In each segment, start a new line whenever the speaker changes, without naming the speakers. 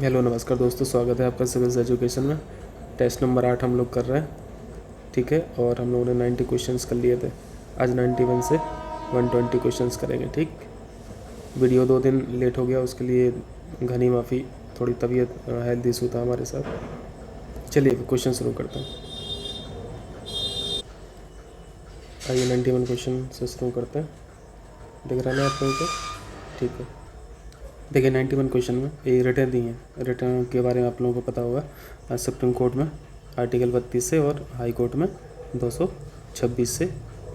Hello नमस्कार दोस्तों, स्वागत है आपका सिविल्स एजुकेशन में। टेस्ट नंबर 8 हम लोग कर रहे हैं, ठीक है। और हम लोगों ने 90 क्वेश्चंस कर लिए थे। आज 91 से 120 क्वेश्चंस करेंगे, ठीक। वीडियो 2 दिन लेट हो गया, उसके लिए घनी माफ़ी। थोड़ी तबीयत हेल्थ इशू था हमारे साथ। चलिए क्वेश्चन शुरू करते हैं। आइए 91 क्वेश्चन से शुरू करते हैं। दिख रहा है ना आप लोगों को? ठीक है। देखिए 91 क्वेश्चन में ये रिटर्न दी हैं। रिटर्न के बारे में आप लोगों को पता होगा। सुप्रीम कोर्ट में आर्टिकल 32 से और हाई कोर्ट में 226 से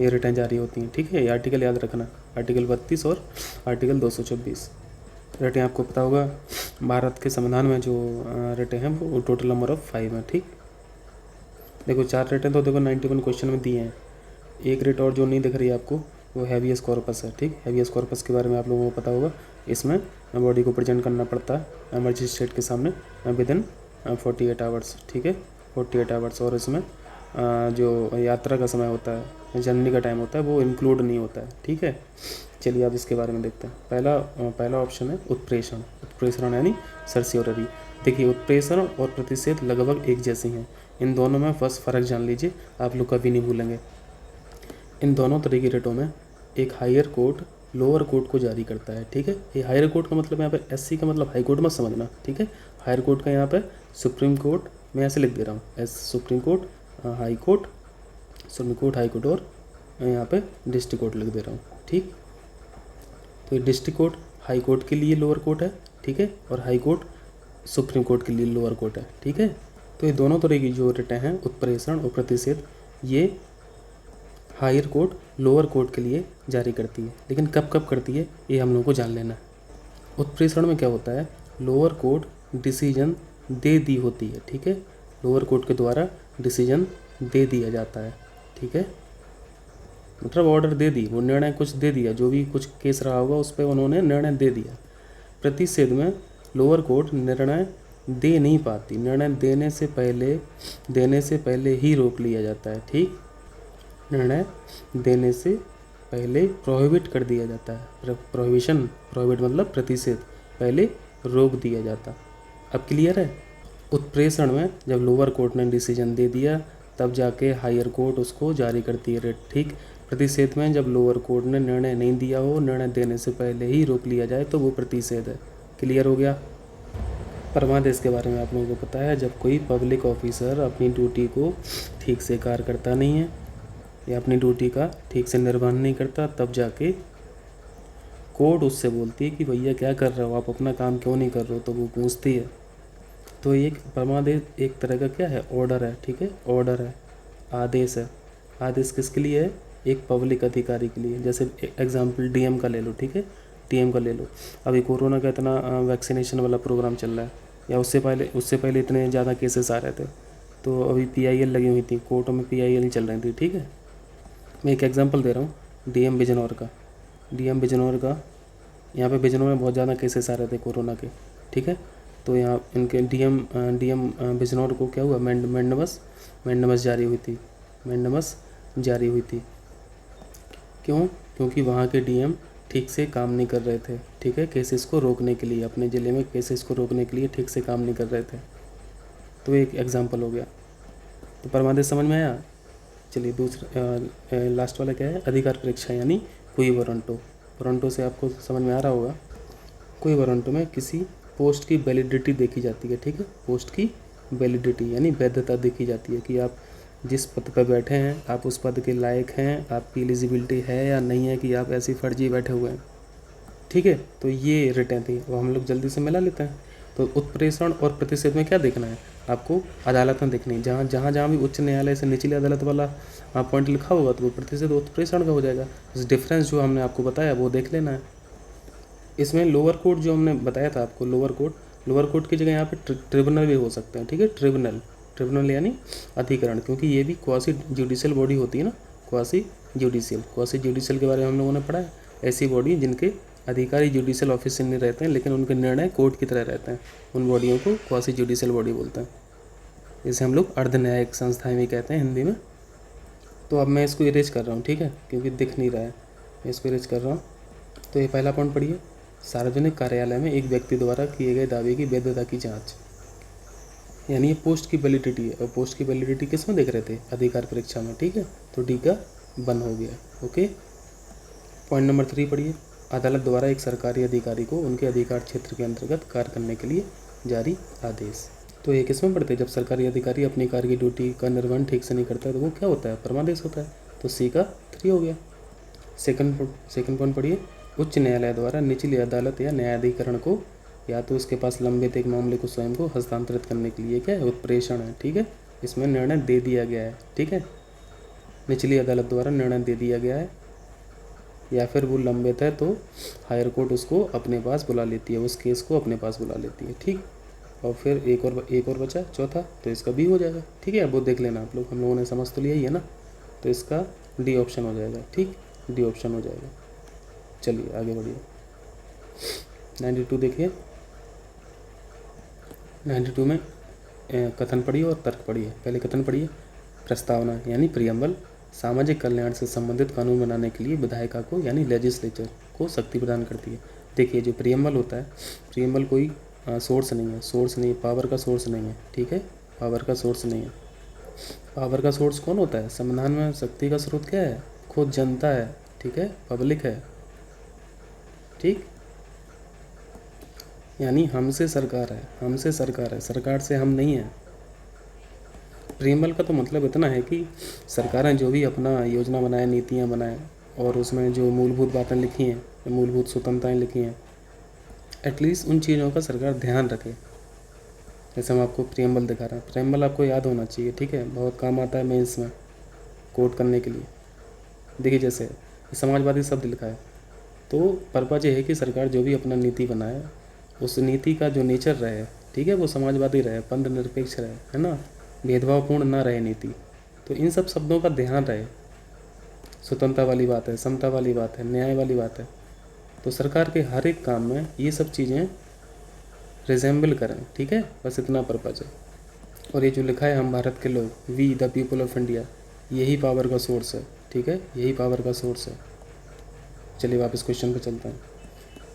ये रिटर्न जारी होती हैं, ठीक है। ये आर्टिकल याद रखना, आर्टिकल 32 और आर्टिकल 226। रिटें आपको पता होगा, भारत के संविधान में जो रिटें हैं वो टोटल नंबर ऑफ 5 हैं, ठीक। देखो 4 रिटें तो देखो 91 क्वेश्चन में दिए हैं। एक रिट और जो नहीं दिख रही है आपको, वो हैवियस कॉर्पस है, ठीक। हैवियस कॉर्पस के बारे में आप लोगों को पता होगा। इसमें बॉडी को प्रेजेंट करना पड़ता है मजिस्ट्रेट के सामने विद इन 48 आवर्स, ठीक है, 48 आवर्स। और इसमें जो यात्रा का समय होता है, जर्नी का टाइम होता है, वो इंक्लूड नहीं होता है, ठीक है। चलिए अब इसके बारे में देखते हैं। पहला ऑप्शन है उत्प्रेषण। उत्प्रेषण यानी सर्सियोररी। देखिए उत्प्रेषण और प्रतिषेध लगभग एक जैसी हैं। इन दोनों में बस फ़र्क जान लीजिए, आप लोग कभी नहीं भूलेंगे। इन दोनों तरह की रिटों में एक हायर कोर्ट लोअर कोर्ट को जारी करता है, ठीक है। ये हायर कोर्ट का मतलब यहाँ पे एससी का मतलब हाई कोर्ट मत समझना, ठीक है। हायर कोर्ट का यहाँ पे सुप्रीम कोर्ट, मैं ऐसे लिख दे रहा हूँ, S supreme court, high court, supreme court, high court, और यहाँ पे डिस्ट्रिक्ट कोर्ट लिख दे रहा हूँ, ठीक। तो ये डिस्ट्रिक्ट कोर्ट हाई कोर्ट के लिए लोअर कोर्ट है, ठीक है, और हाई कोर्ट सुप्रीम कोर्ट के लिए लोअर कोर्ट है, ठीक है। तो ये दोनों तरह की जो रिटें हैं, उत्प्रेषण और प्रतिषेध, ये हायर कोर्ट लोअर कोर्ट के लिए जारी करती है। लेकिन कब कब करती है ये हम लोगों को जान लेना है। उत्प्रेषण में क्या होता है, लोअर कोर्ट डिसीजन दे दी होती है, ठीक है। लोअर कोर्ट के द्वारा डिसीजन दे दिया जाता है, ठीक है। मतलब ऑर्डर दे दी, वो निर्णय कुछ दे दिया, जो भी कुछ केस रहा होगा उस पर उन्होंने निर्णय दे दिया। प्रतिषेध में लोअर कोर्ट निर्णय दे नहीं पाती, निर्णय देने से पहले ही रोक लिया जाता है, ठीक। निर्णय देने से पहले प्रोहिबिट कर दिया जाता है। प्रोहिबिशन, प्रोहिबिट मतलब प्रतिषेध, पहले रोक दिया जाता। अब क्लियर है। उत्प्रेषण में जब लोअर कोर्ट ने डिसीजन दे दिया तब जाके हायर कोर्ट उसको जारी करती है रिट, ठीक। प्रतिषेध में जब लोअर कोर्ट ने निर्णय नहीं दिया हो, निर्णय देने से पहले ही रोक लिया जाए, तो वो प्रतिषेध है। क्लियर हो गया। परमादेश के बारे में आप लोगों को पता है, जब कोई पब्लिक ऑफिसर अपनी ड्यूटी को ठीक से कार्य करता नहीं है या अपनी ड्यूटी का ठीक से निर्वहन नहीं करता, तब जाके कोर्ट उससे बोलती है कि भैया क्या कर रहे हो आप, अपना काम क्यों नहीं कर रहे हो, तो वो पूछती है। तो एक परमादेश एक तरह का क्या है, ऑर्डर है, ठीक है, ऑर्डर है, आदेश है। आदेश किसके लिए है, एक पब्लिक अधिकारी के लिए। जैसे एग्जाम्पल डीएम का ले लो, ठीक है, डीएम का ले लो। अभी कोरोना का इतना वैक्सीनेशन वाला प्रोग्राम चल रहा है, या उससे पहले इतने ज़्यादा केसेस आ रहे थे, तो अभी पीआईएल लगी हुई थी, कोर्टों में पीआईएल चल रही थी, ठीक है। मैं एक एग्जांपल दे रहा हूँ डीएम बिजनौर का। डीएम बिजनौर का, यहाँ पे बिजनौर में बहुत ज़्यादा केसेस आ रहे थे कोरोना के, ठीक है। तो यहाँ इनके डीएम बिजनौर को क्या हुआ, मैंडमस जारी हुई थी, मैंडमस जारी हुई थी। क्यों? क्योंकि वहाँ के डीएम ठीक से काम नहीं कर रहे थे, ठीक है, केसेस को रोकने के लिए, अपने ज़िले में केसेस को रोकने के लिए ठीक से काम नहीं कर रहे थे। तो एक एग्जाम्पल हो गया। तो परमादेश समझ में आया। चलिए दूसरा लास्ट वाला क्या है, अधिकार परीक्षा यानी क्वी वारंटो। वारंटो से आपको समझ में आ रहा होगा। क्वी वारंटो में किसी पोस्ट की वैलिडिटी देखी जाती है, ठीक है। पोस्ट की वैलिडिटी यानी वैधता देखी जाती है कि आप जिस पद पर बैठे हैं, आप उस पद के लायक हैं, आपकी एलिजिबिलिटी है या नहीं है, कि आप ऐसी फर्जी बैठे हुए हैं, ठीक है। तो ये रिटें थी, वो हम लोग जल्दी से मिला लेते हैं। तो उत्प्रेषण और प्रतिषेध में क्या देखना है आपको, अदालत में देखनी है। जहाँ भी उच्च न्यायालय से निचली अदालत वाला पॉइंट लिखा होगा तो वो प्रतिषेध उत्प्रेषण का हो जाएगा। इस डिफरेंस जो हमने आपको बताया वो देख लेना है। इसमें लोअर कोर्ट जो हमने बताया था आपको, लोअर कोर्ट की जगह यहाँ पे ट्रिब्यूनल भी हो सकते हैं, ठीक है। ट्रिब्यूनल यानी अधिकरण, क्योंकि ये भी क्वासी जुडिशियल बॉडी होती है ना, क्वासी जुडिशियल के बारे में हम लोगों ने पढ़ा है। ऐसी बॉडी जिनके अधिकारी जुडिशियल ऑफिस नहीं रहते हैं, लेकिन उनके निर्णय कोर्ट की तरह रहते हैं, उन बॉडियों को क्वासी जुडिशियल बॉडी बोलते हैं। इसे हम लोग अर्ध न्यायिक संस्थाएं भी कहते हैं हिंदी में। तो अब मैं इसको इरेज कर रहा हूँ, ठीक है, क्योंकि दिख नहीं रहा है, मैं इसको इरेज कर रहा हूँ। तो ये पहला पॉइंट पढ़िए, सार्वजनिक कार्यालय में एक व्यक्ति द्वारा किए गए दावे की वैधता की जांच। यानी ये पोस्ट की वैलिडिटी है, और पोस्ट की वैलिडिटी किस में देख रहे थे? अधिकार परीक्षा में। ठीक है, तो डी का बन हो गया। ओके, पॉइंट नंबर 3 पढ़िए। अदालत द्वारा एक सरकारी अधिकारी को उनके अधिकार क्षेत्र के अंतर्गत कार्य करने के लिए जारी आदेश। तो ये किस में पढ़ते हैं? जब सरकारी अधिकारी अपनी कार्य की ड्यूटी का निर्वहन ठीक से नहीं करता है तो वो क्या होता है? परमादेश होता है। तो सी का 3 हो गया। सेकंड पॉइंट पढ़िए। उच्च न्यायालय द्वारा निचली अदालत या न्यायाधिकरण को या तो उसके पास लंबित एक मामले को स्वयं को हस्तांतरित करने के लिए क्या है? उत्प्रेषण है। ठीक है, इसमें निर्णय दे दिया गया है। ठीक है, निचली अदालत द्वारा निर्णय दे दिया गया है, या फिर वो लंबित है तो हायर कोर्ट उसको अपने पास बुला लेती है, उस केस को अपने पास बुला लेती है। ठीक, और फिर एक और बचा चौथा, तो इसका बी हो जाएगा। ठीक है, अब वो देख लेना आप लोग, हम लोगों ने समझ तो लिया ही है ना, तो इसका डी ऑप्शन हो जाएगा। ठीक, डी ऑप्शन हो जाएगा। चलिए आगे बढ़िए। 92 देखिए। 92 में कथन पढ़िए और तर्क पढ़िए। पहले कथन पढ़िए। प्रस्तावना यानी प्रियम्बल सामाजिक कल्याण से संबंधित कानून बनाने के लिए विधायिका को यानी लेजिस्लेचर को शक्ति प्रदान करती है। देखिए, जो प्रियम्बल होता है, प्रियम्बल कोई सोर्स नहीं है, पावर का सोर्स नहीं है। ठीक है, पावर का सोर्स नहीं है। पावर का सोर्स कौन होता है? संविधान में शक्ति का स्रोत क्या है? खुद जनता है। ठीक है, पब्लिक है। ठीक, यानी हमसे सरकार है, सरकार से हम नहीं हैं। प्रियम्बल का तो मतलब इतना है कि सरकारें जो भी अपना योजना बनाए, नीतियाँ बनाएं, और उसमें जो मूलभूत बातें लिखी हैं, मूलभूत स्वतंत्रताएं लिखी हैं, एटलीस्ट उन चीज़ों का सरकार ध्यान रखे। जैसे हम आपको प्रियम्बल दिखा रहे हैं, प्रियम्बल आपको याद होना चाहिए। ठीक है, बहुत काम आता है मेंस में कोट करने के लिए। देखिए, जैसे समाजवादी शब्द लिखा है, तो पर्पज ये है कि सरकार जो भी अपना नीति बनाए, उस नीति का जो नेचर रहे, ठीक है, वो समाजवादी रहे, पंथ निरपेक्ष रहे, है ना, भेदभावपूर्ण ना रहे नीति। तो इन सब शब्दों का ध्यान रहे। स्वतंत्रता वाली बात है, समता वाली बात है, न्याय वाली बात है। तो सरकार के हर एक काम में ये सब चीज़ें रिजेंबल करें। ठीक है, बस इतना पर्पज है। और ये जो लिखा है, हम भारत के लोग, we the people of India, यही पावर का सोर्स है। ठीक है, यही पावर का सोर्स है। चलिए वापस क्वेश्चन पे चलते हैं।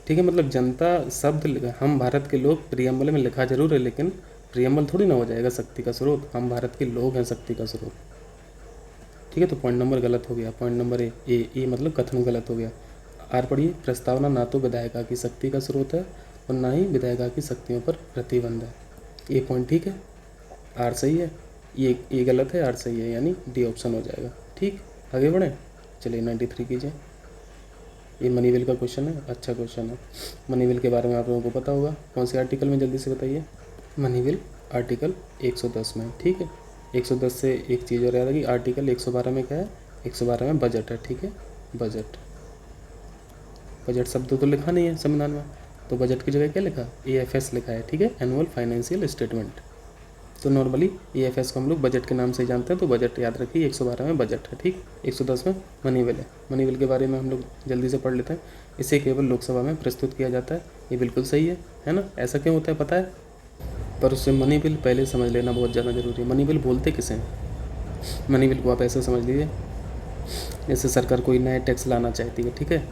ठीक है, मतलब जनता शब्द हम भारत के लोग प्रियम्बल में लिखा जरूर है, लेकिन प्रियम्बल थोड़ी ना हो जाएगा शक्ति का स्रोत। हम भारत के लोग हैं शक्ति का स्रोत। ठीक है, तो पॉइंट नंबर गलत हो गया। पॉइंट नंबर ए मतलब कथन गलत हो गया। आर पढ़िए। प्रस्तावना ना तो विधायिका की शक्ति का स्रोत है और ना ही विधायिका की शक्तियों पर प्रतिबंध है। ये पॉइंट ठीक है, आर सही है, ये गलत है, आर सही है, यानी डी ऑप्शन हो जाएगा। ठीक, आगे बढ़ें। चलिए 93 कीजिए। ये मनीविल का क्वेश्चन है, अच्छा क्वेश्चन है। मनीविल के बारे में आप लोगों को पता होगा। कौन से आर्टिकल में, जल्दी से बताइए। मनीविल आर्टिकल 110 में। ठीक है, 110 से एक चीज़ और याद रखिए, आर्टिकल 112 में क्या है? 112 में बजट है। ठीक है, बजट शब्द तो लिखा नहीं है संविधान में, तो बजट की जगह क्या लिखा? AFS लिखा है। ठीक है, एनुअल फाइनेंशियल स्टेटमेंट। तो नॉर्मली AFS को हम लोग बजट के नाम से जानते हैं, तो बजट याद रखिए, 112 में बजट है। ठीक, 110 में मनीविल है। मनीविल के बारे में हम लोग जल्दी से पढ़ लेते हैं। इसे केवल लोकसभा में प्रस्तुत किया जाता है, ये बिल्कुल सही है ना। ऐसा क्यों होता है पता है? पर उससे मनीविल पहले समझ लेना बहुत ज़्यादा ज़रूरी है। मनीविल बोलते किसे हैं? मनीविल को आप ऐसे समझ लीजिए, जैसे सरकार कोई नए टैक्स लाना चाहती है, ठीक है,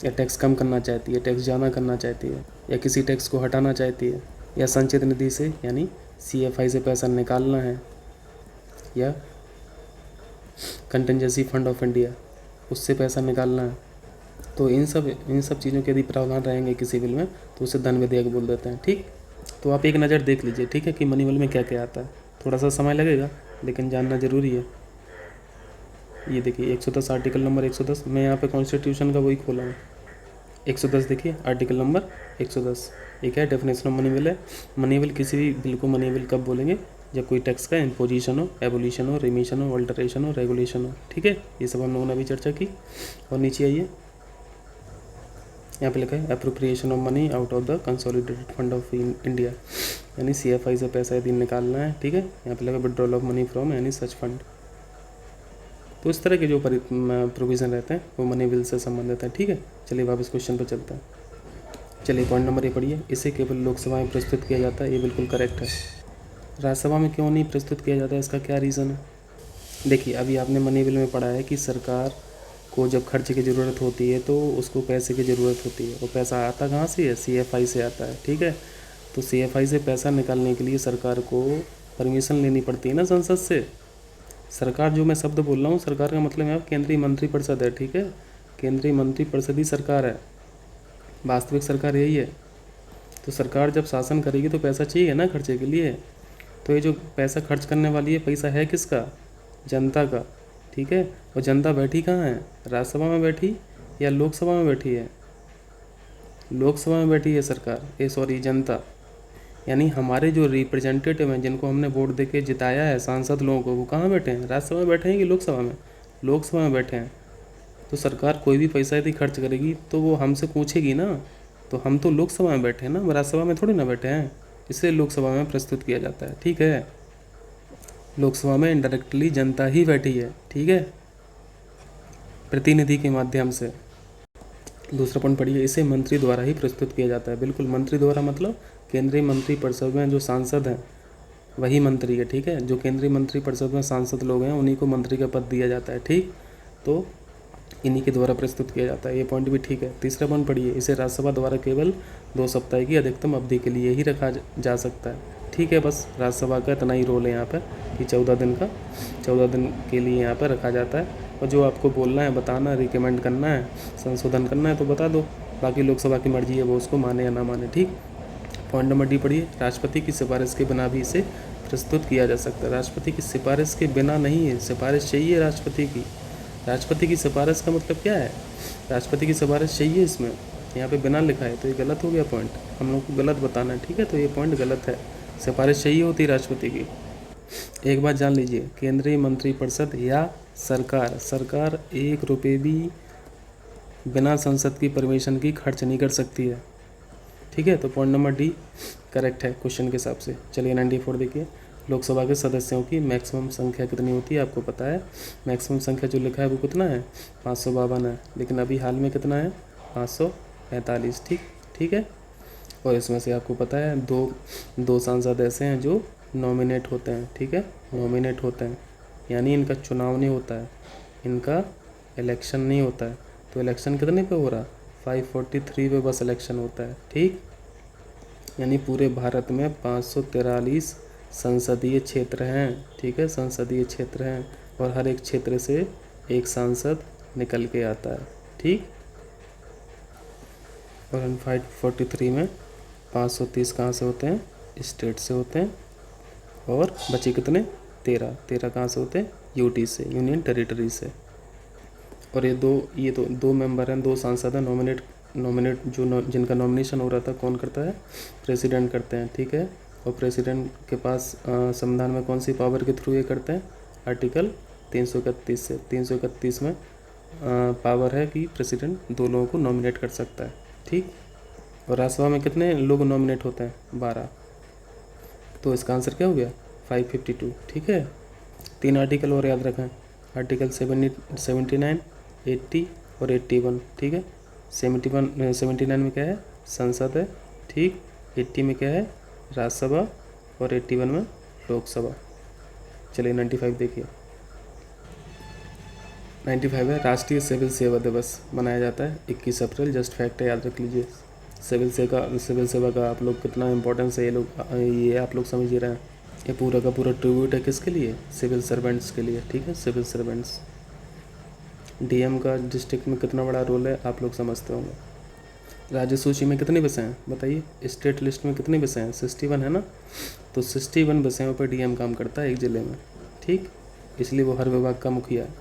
या टैक्स कम करना चाहती है, टैक्स जमा करना चाहती है, या किसी टैक्स को हटाना चाहती है, या संचित निधि से यानी CFI से पैसा निकालना है, या कंटिजेंसी फंड ऑफ इंडिया उससे पैसा निकालना है। तो इन सब चीज़ों के यदि प्रावधान रहेंगे किसी बिल में, तो उसे धन विधेयक बोल देते हैं। ठीक, तो आप एक नज़र देख लीजिए, ठीक है, कि मनीविल में क्या क्या आता है। थोड़ा सा समय लगेगा, लेकिन जानना ज़रूरी है। ये देखिए 110, आर्टिकल नंबर 110। मैं यहाँ पे कॉन्स्टिट्यूशन का वही खोला हूँ। 110 देखिए, आर्टिकल नंबर 110। एक है डेफिनेशन ऑफ मनीविल है। मनीविल, किसी भी बिल को मनीविल कब बोलेंगे? जब कोई टैक्स का इम्पोजिशन हो, एबोलिशन हो, रिमिशन हो, अल्टरेशन हो, रेगुलेशन हो। ठीक है, ये सब हम लोगों ने अभी चर्चा की। और नीचे आइए, यहाँ पे लिखा है appropriation of money out of the consolidated fund of India, यानी CFI से पैसा यदि निकालना है। ठीक है, यहाँ पे लिखा विड्रॉल ऑफ मनी फ्रॉम यानी सच फंड। तो इस तरह के जो प्रोविज़न रहते हैं वो मनी बिल से संबंधित है। ठीक है, चलिए वापस क्वेश्चन पर चलते हैं। चलिए पॉइंट नंबर ए पढ़िए। इसे केवल लोकसभा में प्रस्तुत किया जाता है, ये बिल्कुल करेक्ट है। राज्यसभा में क्यों नहीं प्रस्तुत किया जाता है, इसका क्या रीज़न है? देखिए, अभी आपने मनी बिल में पढ़ा है कि सरकार को जब खर्च की ज़रूरत होती है तो उसको पैसे की ज़रूरत होती है, और पैसा आता कहाँ से है? CFI से आता है, ठीक है। तो CFI से पैसा निकालने के लिए सरकार को परमिशन लेनी पड़ती है ना संसद से। सरकार जो मैं शब्द बोल रहा हूँ, सरकार का मतलब यहाँ केंद्रीय मंत्रिपरिषद है, ठीक है। केंद्रीय मंत्रिपरिषद ही सरकार है, वास्तविक सरकार यही है। तो सरकार जब शासन करेगी तो पैसा चाहिए ना खर्चे के लिए। तो ये जो पैसा खर्च करने वाली है, पैसा है किसका? जनता का, ठीक है। और जनता बैठी कहाँ है? राज्यसभा में बैठी या लोकसभा में बैठी है? लोकसभा में बैठी है सरकार, सॉरी जनता। यानी हमारे जो रिप्रेजेंटेटिव हैं, जिनको हमने वोट दे के जिताया है, सांसद लोगों को, वो कहाँ बैठे हैं? राज्यसभा में बैठे हैं कि लोकसभा में? लोकसभा में बैठे हैं। तो सरकार कोई भी पैसा यदि खर्च करेगी तो वो हमसे पूछेगी ना। तो हम तो लोकसभा में बैठे हैं ना, राज्यसभा में थोड़ी ना बैठे हैं, इसलिए लोकसभा में प्रस्तुत किया जाता है, ठीक है। लोकसभा में इनडायरेक्टली जनता ही बैठी है, ठीक है, प्रतिनिधि के माध्यम से। दूसरा पॉइंट पढ़िए, इसे मंत्री द्वारा ही प्रस्तुत किया जाता है। बिल्कुल, मंत्री द्वारा मतलब केंद्रीय मंत्रिपरिषद में जो सांसद हैं वही मंत्री है, ठीक है। जो केंद्रीय मंत्रिपरिषद में सांसद लोग हैं उन्हीं को मंत्री का पद दिया जाता है, ठीक। तो इन्हीं के द्वारा प्रस्तुत किया जाता है, ये पॉइंट भी ठीक है। तीसरा पॉइंट पढ़िए, इसे राज्यसभा द्वारा केवल 2 सप्ताह की अधिकतम अवधि के लिए ही रखा जा सकता है, ठीक है। बस राज्यसभा का इतना ही रोल है यहाँ पर कि 14 दिन के लिए यहाँ पर रखा जाता है। और जो आपको बोलना है, बताना, रिकमेंड करना है, संशोधन करना है तो बता दो, बाकी लोकसभा की मर्जी है वो उसको माने या ना माने, ठीक। पॉइंट नंबर डी पढ़िए, राष्ट्रपति की सिफारिश के बिना भी इसे प्रस्तुत किया जा सकता है। राष्ट्रपति की सिफारिश के बिना नहीं है, सिफारिश चाहिए राष्ट्रपति की। राष्ट्रपति की सिफारिश का मतलब क्या है? राष्ट्रपति की सिफारिश चाहिए इसमें, यहाँ पे बिना लिखा है तो ये गलत हो गया पॉइंट, हम लोग को गलत बताना है, ठीक है। तो ये पॉइंट गलत है, सिफारिश चाहिए होती है राष्ट्रपति की। एक बात जान लीजिए, केंद्रीय मंत्रिपरिषद या सरकार 1 रुपये भी बिना संसद की परमिशन की खर्च नहीं कर सकती है, ठीक है। तो पॉइंट नंबर डी करेक्ट है क्वेश्चन के हिसाब से। चलिए 94 देखिए, लोकसभा के सदस्यों की मैक्सिमम संख्या कितनी होती है? आपको पता है मैक्सिमम संख्या जो लिखा है वो कितना है? 552 है, लेकिन अभी हाल में कितना है? 545, ठीक है। और इसमें से आपको पता है दो सांसद ऐसे हैं जो नॉमिनेट होते हैं, ठीक है, नॉमिनेट होते हैं, यानी इनका चुनाव नहीं होता है, इनका इलेक्शन नहीं होता है। तो इलेक्शन कितने पे हो रहा? 543 पे बस इलेक्शन होता है, ठीक। यानी पूरे भारत में 543 संसदीय क्षेत्र हैं, ठीक है, संसदीय क्षेत्र हैं, और हर एक क्षेत्र से एक सांसद निकल के आता है, ठीक। और 543 में 530 कहाँ से होते हैं? स्टेट से होते हैं, और बचे कितने? 13 कहाँ से होते हैं? यूटी से, यूनियन टेरिटरी से। और ये दो मेंबर हैं, 2 सांसद हैं नॉमिनेट जिनका नॉमिनेशन हो रहा था, कौन करता है? प्रेसिडेंट करते हैं, ठीक है। और प्रेसिडेंट के पास संविधान में कौन सी पावर के थ्रू ये करते हैं? आर्टिकल 331 से। 331 में पावर है कि प्रेसिडेंट 2 लोगों को नॉमिनेट कर सकता है, ठीक। और राज्यसभा में कितने लोग नॉमिनेट होते हैं? 12। तो इसका आंसर क्या हो गया? 552, ठीक है। 3 आर्टिकल और याद रखें, आर्टिकल 79, 80 और 81, ठीक है। 79 में क्या है? संसद है, ठीक। 80 में क्या है? राज्यसभा, और 81 में लोकसभा। चलिए 95 देखिए, 95 है, राष्ट्रीय सिविल सेवा दिवस मनाया जाता है 21 अप्रैल। जस्ट फैक्ट है, याद रख लीजिए। सिविल सेवा का आप लोग कितना इम्पोर्टेंस है ये आप लोग समझ ही रहे हैं। ये पूरा का पूरा ट्रिब्यूट है किसके लिए? सिविल सर्वेंट्स के लिए, ठीक है, सिविल सर्वेंट्स। डीएम का डिस्ट्रिक्ट में कितना बड़ा रोल है आप लोग समझते होंगे। राज्य सूची में कितने विषय हैं बताइए? स्टेट लिस्ट में कितने विषय हैं? 61 है ना। तो 61 विषयों पर डीएम काम करता है एक ज़िले में, ठीक, इसलिए वो हर विभाग का मुखिया है।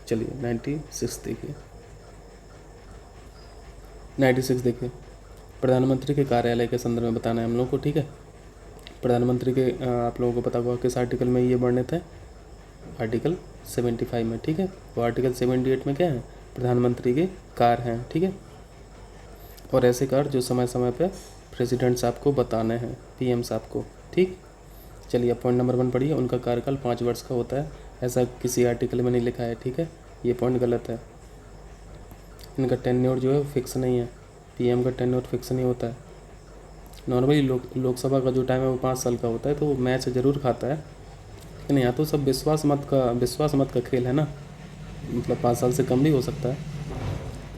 चलिए 96 देखिए, 96 देखिए, प्रधानमंत्री के कार्यालय के संदर्भ में बताना है हम लोग को, ठीक है। प्रधानमंत्री के आप लोगों को पता होगा किस आर्टिकल में ये वर्णित है? आर्टिकल 75 में, ठीक है। वो आर्टिकल 78 में क्या है? प्रधानमंत्री के कार्य हैं, ठीक है। और ऐसे कार्य जो समय समय पे प्रेसिडेंट साहब को बताने हैं, पीएम साहब को, ठीक। चलिए पॉइंट नंबर 1 पढ़िए, उनका कार्यकाल 5 वर्ष का होता है, ऐसा किसी आर्टिकल में नहीं लिखा है, ठीक है, ये पॉइंट गलत है। इनका टेन्योर जो है फिक्स नहीं है, पीएम का टेन्योर फिक्स नहीं होता है। नॉर्मली लोकसभा का जो टाइम है वो 5 साल का होता है, तो वो मैच ज़रूर खाता है, लेकिन यहाँ तो सब विश्वास मत का खेल है ना। मतलब 5 साल से कम भी हो सकता है,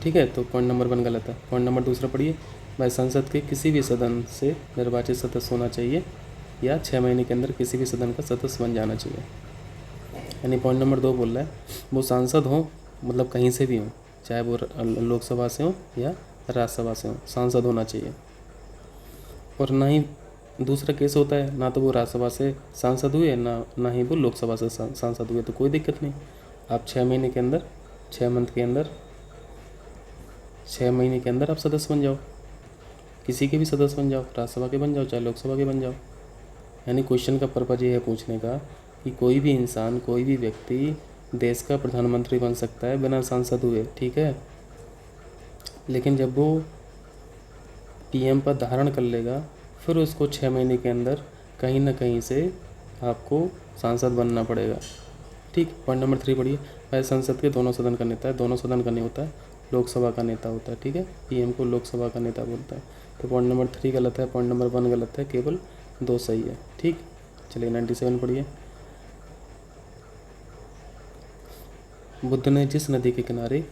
ठीक है। तो पॉइंट नंबर 1 गलत है। पॉइंट नंबर दूसरा पढ़िए, वह संसद के किसी भी सदन से निर्वाचित सदस्य होना चाहिए या 6 महीने के अंदर किसी भी सदन का सदस्य बन जाना चाहिए। यानी पॉइंट नंबर 2 बोल रहा है वो सांसद हो, मतलब कहीं से भी हो, चाहे वो लोकसभा से हो या राज्यसभा से हो, सांसद होना चाहिए। और ना ही दूसरा केस होता है, ना तो वो राज्यसभा से सांसद हुए, ना ही वो लोकसभा से सांसद हुए, तो कोई दिक्कत नहीं। आप 6 महीने के अंदर, 6 मंथ के अंदर, 6 महीने के अंदर आप सदस्य बन जाओ, किसी के भी सदस्य बन जाओ, राज्यसभा के बन जाओ चाहे लोकसभा के बन जाओ। यानी क्वेश्चन का पर्पज ये है पूछने का कि कोई भी इंसान, कोई भी व्यक्ति देश का प्रधानमंत्री बन सकता है बिना सांसद हुए, ठीक है। लेकिन जब वो पीएम पद धारण कर लेगा फिर उसको 6 महीने के अंदर कहीं ना कहीं से आपको सांसद बनना पड़ेगा, ठीक। पॉइंट नंबर 3 पढ़िए, वह संसद के दोनों सदन का नेता है। दोनों सदन का नहीं होता है, लोकसभा का नेता होता है, ठीक है। पीएम को लोकसभा का नेता बोलता है। तो पॉइंट नंबर 3 गलत है, पॉइंट नंबर 1 गलत है, केवल 2 सही है, ठीक। चलिए 97 पढ़िए, बुद्ध ने जिस नदी के किनारे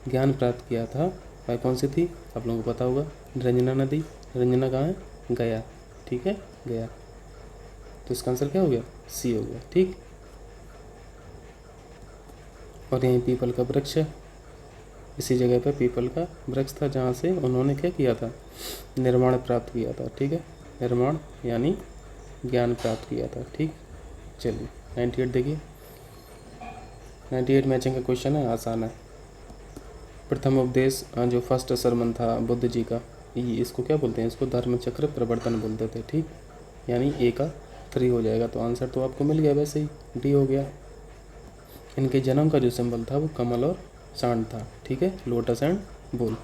ज्ञान प्राप्त किया था वह कौन सी थी? आप लोगों को पता होगा, रंजना नदी। रंजना कहाँ है? गया, ठीक है, गया। तो इसका आंसर क्या हो गया? सी हो गया, ठीक। और यहीं पीपल का वृक्ष है, इसी जगह पर पीपल का वृक्ष था जहाँ से उन्होंने क्या किया था? निर्माण प्राप्त किया था, ठीक है। निर्माण यानी ज्ञान प्राप्त किया था, ठीक। चलिए 98 देखिए, 98 मैचिंग का क्वेश्चन है, आसान है। प्रथम उपदेश जो फर्स्ट सरमन था बुद्ध जी का, इसको क्या बोलते हैं? इसको धर्म चक्र प्रवर्तन बोलते थे, ठीक। यानी ए का 3 हो जाएगा। तो आंसर तो आपको मिल गया, वैसे ही डी हो गया। इनके जन्म का जो सिंबल था वो कमल और सांड था, ठीक है, लोटस एंड बुल।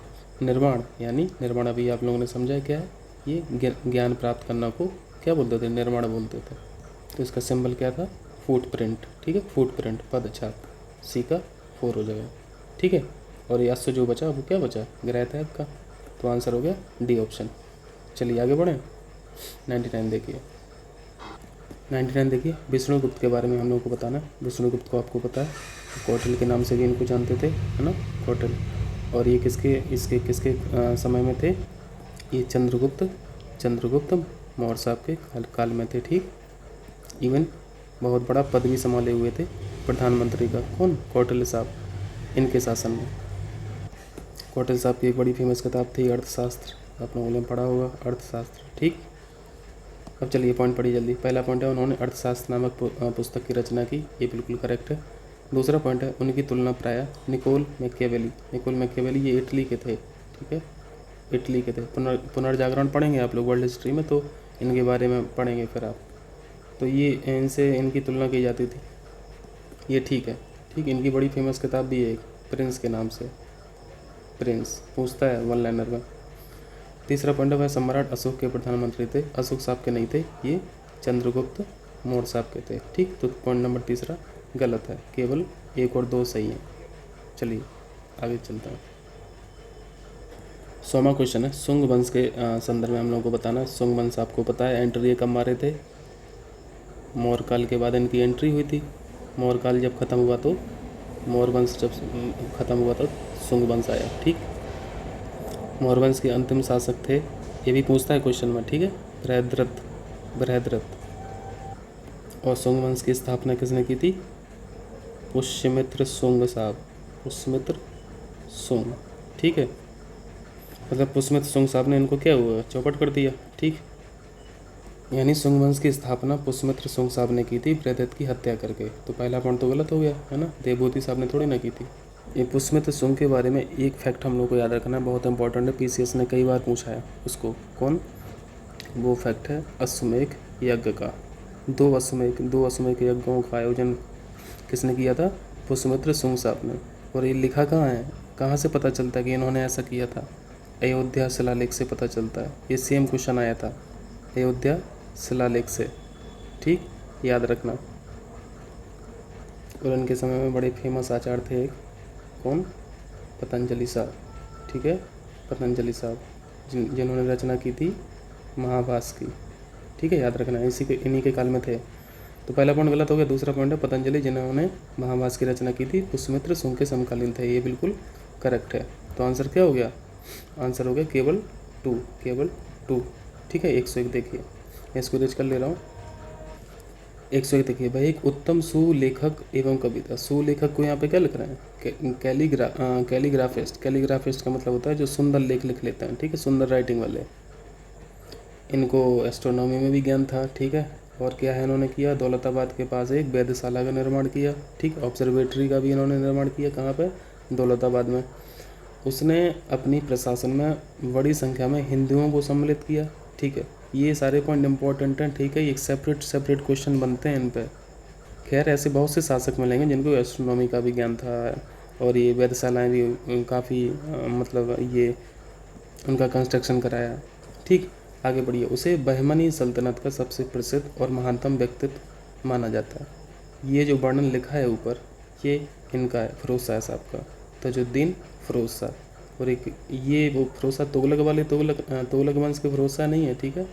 निर्माण यानी निर्माण अभी आप लोगों ने समझा है क्या है? ये ज्ञान प्राप्त करना को क्या बोलते थे? निर्माण बोलते थे। तो इसका सिंबल क्या था? फुटप्रिंट, ठीक है, फुटप्रिंट, पदछाप। सी का 4 हो जाएगा, ठीक है। और यश से जो बचा वो क्या बचा? ग्रह था आपका, तो आंसर हो गया डी ऑप्शन। चलिए आगे बढ़ें, 99 देखिए, 99 देखिए, विष्णुगुप्त के बारे में हम लोगों को बताना है। विष्णुगुप्त को आपको पता है, कौटिल्य के नाम से भी इनको जानते थे, है ना, कौटिल्य। और ये किसके समय में थे? ये चंद्रगुप्त मौर्य साहब के काल में थे, ठीक। इवन बहुत बड़ा पद भी संभाले हुए थे प्रधानमंत्री का। कौन? कौटिल्य साहब, इनके शासन में। कौटिल्य साहब की एक बड़ी फेमस किताब थी अर्थशास्त्र, आप लोगों ने पढ़ा होगा अर्थशास्त्र, ठीक। अब चलिए पॉइंट पढ़िए जल्दी। पहला पॉइंट है उन्होंने अर्थशास्त्र नामक पुस्तक की रचना की, ये बिल्कुल करेक्ट है। दूसरा पॉइंट है उनकी तुलना प्रायः निकोल मैकियावेली, ये इटली के थे, ठीक है, इटली के थे। पुनर्जागरण पढ़ेंगे आप लोग वर्ल्ड हिस्ट्री में, तो इनके बारे में पढ़ेंगे फिर आप। तो ये इनसे इनकी तुलना की जाती थी, ये ठीक है, ठीक। इनकी बड़ी फेमस किताब भी है एक, प्रिंस के नाम से, प्रिंस पूछता है 1 लाइनर में। तीसरा पॉइंट है सम्राट अशोक के प्रधानमंत्री थे, अशोक साहब के नहीं थे, ये चंद्रगुप्त मौर्य साहब के थे, ठीक। तो पॉइंट नंबर तीसरा गलत है, केवल 1 और 2 सही हैं। चलिए आगे चलता है। 100वां क्वेश्चन है सुंग वंश के संदर्भ में हम लोगों को बताना है। सुंग वंश आपको पता है एंट्री ये कब मारे थे? मौर्य काल के बाद इनकी एंट्री हुई थी। मौर्य काल जब खत्म हुआ तो मौर्य वंश जब खत्म हुआ तो सुंग वंश आया, ठीक। मौर्य वंश के अंतिम शासक थे, ये भी पूछता है क्वेश्चन में, ठीक है, बृहद्रथ। और सुंग वंश की स्थापना किसने की थी? पुष्यमित्र सुंग साहब, पुष्यमित्र सुंग, ठीक है। मतलब पुष्यमित्र सुंग साहब ने इनको क्या हुआ? चौपट कर दिया, ठीक। यानी सुंग वंश की स्थापना पुष्यमित्र सुंग साहब ने की थी बृहद्रथ की हत्या करके। तो पहला पॉइंट तो गलत हो गया, है ना, देवभूति साहब ने थोड़ी ना की थी। ये पुष्यमित्र सुंग के बारे में एक फैक्ट हम लोग को याद रखना बहुत इंपॉर्टेंट है, पीसीएस ने कई बार पूछा है उसको। कौन? वो फैक्ट है अश्वमेघ यज्ञ का। 2 अश्वमेघ यज्ञों का आयोजन किसने किया था? पुष्यमित्र सुंग साहब ने। और ये लिखा कहाँ है? कहाँ से पता चलता है कि इन्होंने ऐसा किया था? अयोध्या शिलालेख से पता चलता है। ये सेम क्वेश्चन आया था अयोध्या शिलालेख से, ठीक, याद रखना। और इनके समय में बड़े फेमस आचार्य थे एक, कौन? पतंजलि साहब, ठीक है, पतंजलि साहब जिन्होंने रचना की थी महाभाष्य की, ठीक है, याद रखना। इन्हीं के काल में थे। तो पहला पॉइंट गलत हो गया। दूसरा पॉइंट है पतंजलि जिन्होंने महाभाष्य की रचना की थी पुष्यमित्र शुंग के समकालीन थे, ये बिल्कुल करेक्ट है। तो आंसर क्या हो गया? आंसर हो गया केवल 2, केवल 2। ठीक है, 101 देखिए, मैं इसको रेज कर ले रहा हूँ। 101 देखिए भाई, एक उत्तम सुलेखक एवं कविता। सुलेखक को यहाँ पे क्या लिख रहे हैं? कैलीग्राफिस्ट। कैलीग्राफिस्ट का मतलब होता है जो सुंदर लेख लिख लेते हैं, ठीक है, सुंदर राइटिंग वाले। इनको एस्ट्रोनॉमी में भी ज्ञान था, ठीक है। और क्या है इन्होंने किया? दौलताबाद के पास एक वेधशाला का निर्माण किया, ठीक। ऑब्जर्वेटरी का भी इन्होंने निर्माण किया, कहाँ पे? दौलताबाद में। उसने अपनी प्रशासन में बड़ी संख्या में हिंदुओं को सम्मिलित किया, ठीक है। ये सारे पॉइंट इंपॉर्टेंट हैं, ठीक है। एक सेपरेट क्वेश्चन बनते हैं इन पे। खैर ऐसे बहुत से शासक मिलेंगे जिनको एस्ट्रोनॉमी का भी ज्ञान था, और ये वेधशालाएँ भी काफ़ी मतलब ये उनका कंस्ट्रक्शन कराया, ठीक। आगे बढ़िए। उसे बहमनी सल्तनत का सबसे प्रसिद्ध और महानतम व्यक्तित्व माना जाता है। ये जो वर्णन लिखा है ऊपर, ये इनका है, फिरोज शाह साहब का, तजुद्दीन फिरोज शाह। और एक ये वो फिरोज शाह तुगलक वाले तुगलक वंश के फिरोज शाह नहीं है, ठीक है,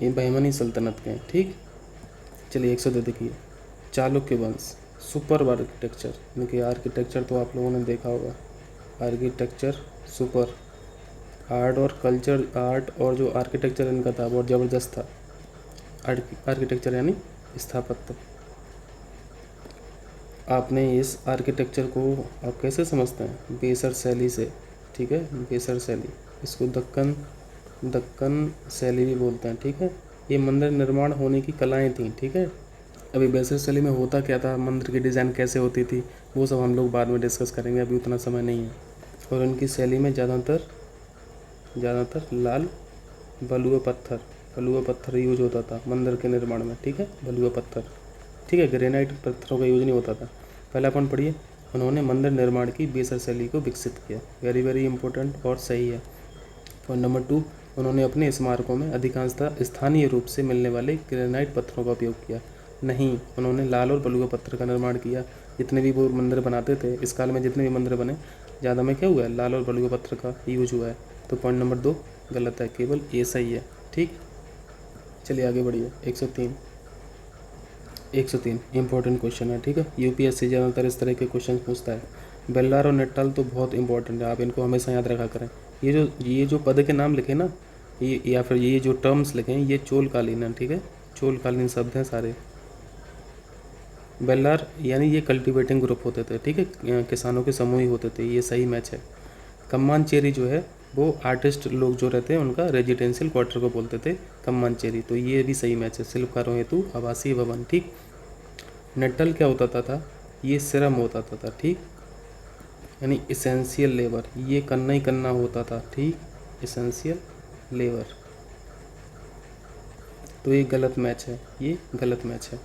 ये बहमनी सल्तनत के हैं, ठीक। चलिए 102 देखिए, चालुक्य वंश, सुपर आर्किटेक्चर। इनके आर्किटेक्चर तो आप लोगों ने देखा होगा, आर्किटेक्चर सुपर। आर्ट और जो आर्किटेक्चर इनका था बहुत ज़बरदस्त था। आर्किटेक्चर यानी स्थापत्य। आपने इस आर्किटेक्चर को आप कैसे समझते हैं? बेसर शैली से, ठीक है, बेसर शैली। इसको दक्कन शैली भी बोलते हैं, ठीक है। ये मंदिर निर्माण होने की कलाएं थी, ठीक है। अभी बेसर शैली में होता क्या था, मंदिर की डिज़ाइन कैसे होती थी, वो सब हम लोग बाद में डिस्कस करेंगे, अभी उतना समय नहीं है। और इनकी शैली में ज़्यादातर लाल बलुआ पत्थर यूज होता था मंदिर के निर्माण में, ठीक है, बलुआ पत्थर, ठीक है। ग्रेनाइट पत्थरों का यूज नहीं होता था। पहला पॉइंट पढ़िए, उन्होंने मंदिर निर्माण की बेसर शैली को विकसित किया। वेरी वेरी इंपॉर्टेंट और सही है। पॉइंट नंबर 2, उन्होंने अपने स्मारकों में अधिकांशतः स्थानीय रूप से मिलने वाले ग्रेनाइट पत्थरों का उपयोग किया। नहीं, उन्होंने लाल और बलुआ पत्थर का निर्माण किया। जितने भी वो मंदिर बनाते थे इस काल में, जितने भी मंदिर बने, ज़्यादा में क्या हुआ है? लाल और बलुआ पत्थर का यूज हुआ है। तो पॉइंट नंबर 2 गलत है, केवल ए सही है, ठीक। चलिए आगे बढ़िए। 103 इंपॉर्टेंट क्वेश्चन है, ठीक है। यूपीएससी ज़्यादातर इस तरह के क्वेश्चन पूछता है। बेल्लार और नट्टाल तो बहुत इंपॉर्टेंट है, आप इनको हमेशा याद रखा करें। ये जो पद के नाम लिखे ना, ये या फिर ये जो टर्म्स लिखे हैं, ये चोलकालीन है, ठीक है, चोलकालीन शब्द हैं सारे। बेल्लार यानी ये कल्टीवेटिंग ग्रुप होते थे, ठीक है, किसानों के समूह ही होते थे, ये सही मैच है। कम्मानचेरी जो है वो आर्टिस्ट लोग जो रहते हैं उनका रेजिडेंशियल क्वार्टर को बोलते थे कम्मानचेरी, तो ये भी सही मैच है। शिल्पकारों हेतु आवासीय भवन, ठीक। नट्टल क्या होता था? ये श्रम होता था, ठीक, यानी इसेंशियल लेबर, ये करना ही करना होता था, ठीक, इसेंशियल लेबर। तो ये गलत मैच है, ये गलत मैच है।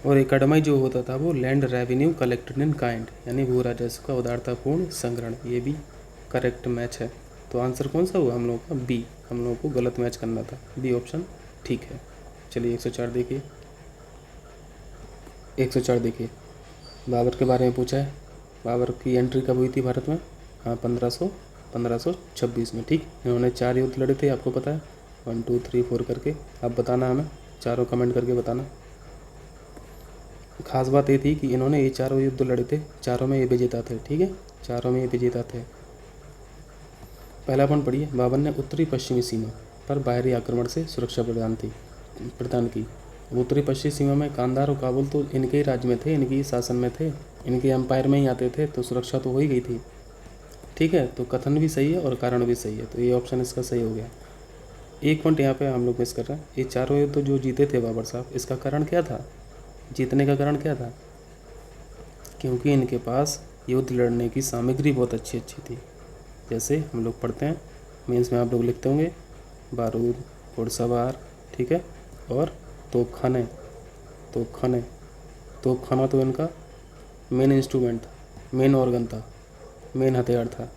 और एकड़मई जो होता था वो land revenue collected in kind, यानी भू राजस्व का उदारतापूर्ण संग्रहण, ये भी करेक्ट मैच है। तो आंसर कौन सा हुआ हम लोगों का? बी। हम लोगों को गलत मैच करना था, बी ऑप्शन ठीक है। चलिए 104 देखिए, 104 देखिए, बाबर के बारे में पूछा है। बाबर की एंट्री कब हुई थी भारत में? हाँ, 1526 में, ठीक। इन्होंने 4 युद्ध लड़े थे, आपको पता है, 1 2 3 4 करके। आप बताना, हमें चारों कमेंट करके बताना। खास बात ये थी कि इन्होंने ये 4 युद्ध लड़े थे, चारों में ये विजेता थे, ठीक है, चारों में ये विजेता थे। पहला पॉइंट पढ़िए, बाबर ने उत्तरी पश्चिमी सीमा पर बाहरी आक्रमण से सुरक्षा प्रदान की। उत्तरी पश्चिमी सीमा में कांधार और काबुल तो इनके ही राज्य में थे, इनके ही शासन में थे, इनके एम्पायर में ही आते थे, तो सुरक्षा तो हो ही गई थी, ठीक है। तो कथन भी सही है और कारण भी सही है, तो ये ऑप्शन इसका सही हो गया। एक पॉइंट यहाँ पे हम लोग मिस कर रहे हैं, ये चारों युद्ध जो जीते थे बाबर साहब, इसका कारण क्या था? जीतने का कारण क्या था? क्योंकि इनके पास युद्ध लड़ने की सामग्री बहुत अच्छी थी। जैसे हम लोग पढ़ते हैं मेंस में, आप लोग लिखते होंगे बारूद, घुड़सवार, ठीक है, और तोपखाने। तोपखाना तो इनका मेन इंस्ट्रूमेंट था, मेन ऑर्गन था, मेन हथियार था।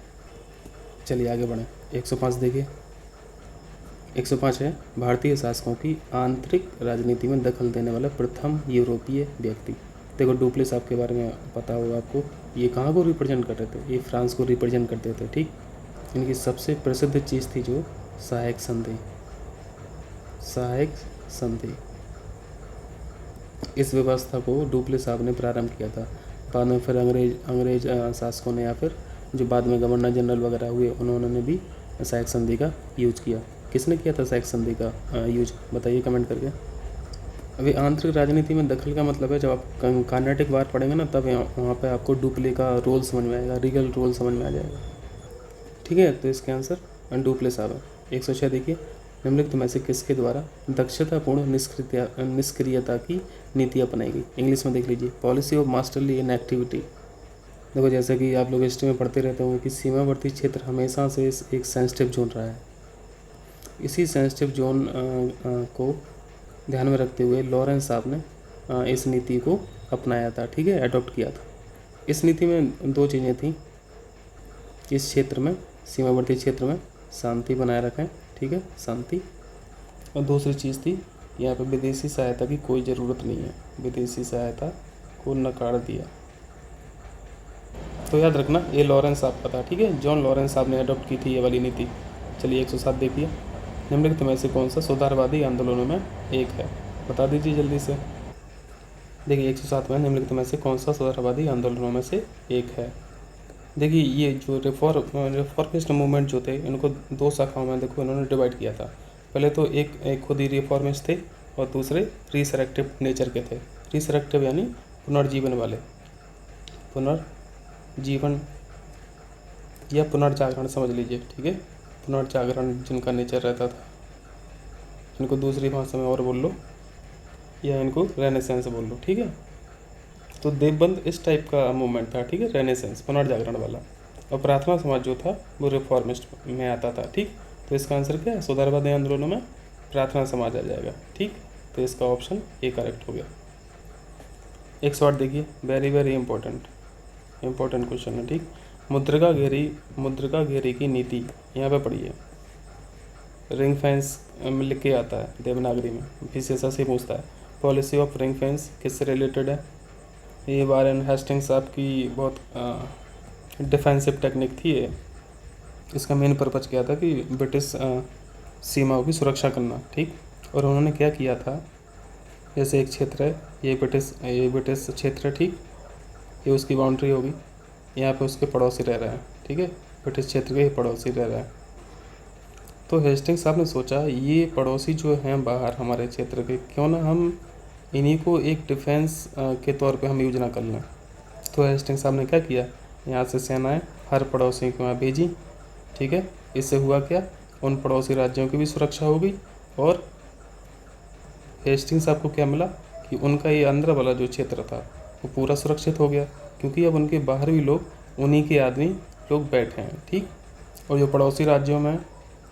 चलिए आगे बढ़ें। 105 देखिए, 105 है, भारतीय शासकों की आंतरिक राजनीति में दखल देने वाला प्रथम यूरोपीय व्यक्ति। देखो डुप्लेस आपके बारे में पता होगा आपको, ये कहाँ को रिप्रेजेंट करते थे? ये फ्रांस को रिप्रेजेंट करते थे, ठीक। इनकी सबसे प्रसिद्ध चीज़ थी जो सहायक संधि। इस व्यवस्था को डुप्ले साहब ने प्रारंभ किया था। बाद में फिर अंग्रेज शासकों ने या फिर जो बाद में गवर्नर जनरल वगैरह हुए उन्होंने भी सहायक संधि का यूज किया। किसने किया था सहायक संधि का यूज, बताइए कमेंट करके। अभी आंतरिक राजनीति में दखल का मतलब है, जब आप कार्नेटिक वार पढ़ेंगे ना तब वहाँ पे आपको डुप्ले का रोल समझ में आएगा, रीगल रोल समझ में आ जाएगा। ठीक है, तो इसके आंसर डुप्ले साहब है। 106 देखिए, निम्नलिखित में से किसके द्वारा दक्षतापूर्ण निष्क्रियता की नीति अपनाई गई। इंग्लिश में देख लीजिए, policy of masterly in activity. देखो जैसे कि आप लोग हिस्ट्री में पढ़ते रहते होंगे कि सीमावर्ती क्षेत्र हमेशा से एक सेंसिटिव जोन रहा है। इसी सेंसिटिव जोन को ध्यान में रखते हुए लॉरेंस साहब ने इस नीति को अपनाया था। ठीक है, अडॉप्ट किया था। इस नीति में दो चीज़ें थी, इस क्षेत्र में सीमावर्ती क्षेत्र में शांति बनाए रखें। ठीक है, शांति। और दूसरी चीज़ थी यहाँ पे विदेशी सहायता की कोई ज़रूरत नहीं है, विदेशी सहायता को नकार दिया। तो याद रखना ये लॉरेंस साहब का था। ठीक है, जॉन लॉरेंस साहब ने अडॉप्ट की थी ये वाली नीति। चलिए 107 देखिए, निम्नलिखित में से कौन सा सुधारवादी आंदोलनों में एक है, बता दीजिए जल्दी से। देखिए 107 में निम्नलिखित में से कौन सा सुधारवादी आंदोलनों में से एक है। देखिए ये जो रिफॉर्मिस्ट मूवमेंट जो थे इनको दो शाखाओं में देखो इन्होंने डिवाइड किया था। पहले तो एक खुद ही रिफॉर्मिस्ट थे और दूसरे रिसरेक्टिव नेचर के थे। रिसरेक्टिव यानी पुनर्जीवन वाले, पुनर्जीवन या पुनर्जागरण समझ लीजिए। ठीक है, पुनर्जागरण जिनका नेचर रहता था, इनको दूसरी भाषा में और बोल लो या इनको रेनेसेंस बोल लो। ठीक है, तो देवबंद इस टाइप का मूवमेंट था। ठीक है, रेनेसेंस पुनर्जागरण वाला। और प्रार्थना समाज जो था वो रिफॉर्मिस्ट में आता था। ठीक, तो इसका आंसर क्या है, सुधारवादी आंदोलनों में प्रार्थना समाज आ जाएगा। ठीक, तो इसका ऑप्शन ए करेक्ट हो गया। 108 देखिए, वेरी वेरी इंपॉर्टेंट क्वेश्चन है। ठीक, मुद्रिका घेरी की नीति यहाँ पे पढ़िए। रिंग फेंस लिख के आता है देवनागरी में, विशेषा से पूछता है पॉलिसी ऑफ रिंग फेंस किससे रिलेटेड है। ये वारेन हेस्टिंग्स साहब की बहुत डिफेंसिव टेक्निक थी ये। इसका मेन पर्पज क्या था कि ब्रिटिश सीमाओं की सुरक्षा करना। ठीक, और उन्होंने क्या किया था, जैसे एक क्षेत्र है ये ब्रिटिश क्षेत्र है। ठीक, ये उसकी बाउंड्री होगी, यहाँ पे उसके पड़ोसी रह रहे हैं। ठीक है, ब्रिटिश क्षेत्र के पड़ोसी रह रहे हैं। तो हेस्टिंग्स साहब ने सोचा ये पड़ोसी जो हैं बाहर हमारे क्षेत्र के, क्यों ना हम इन्हीं को एक डिफेंस के तौर पे हम यूज ना कर लें। तो हेस्टिंग्स साहब ने क्या किया, यहाँ से सेनाएं हर पड़ोसी को वहाँ भेजी। ठीक है, इससे हुआ क्या, उन पड़ोसी राज्यों की भी सुरक्षा हो गई और हेस्टिंग्स साहब को क्या मिला कि उनका ये अंदर वाला जो क्षेत्र था वो पूरा सुरक्षित हो गया, क्योंकि अब उनके बाहर भी लोग उन्हीं के आदमी लोग बैठे हैं। ठीक, और जो पड़ोसी राज्यों में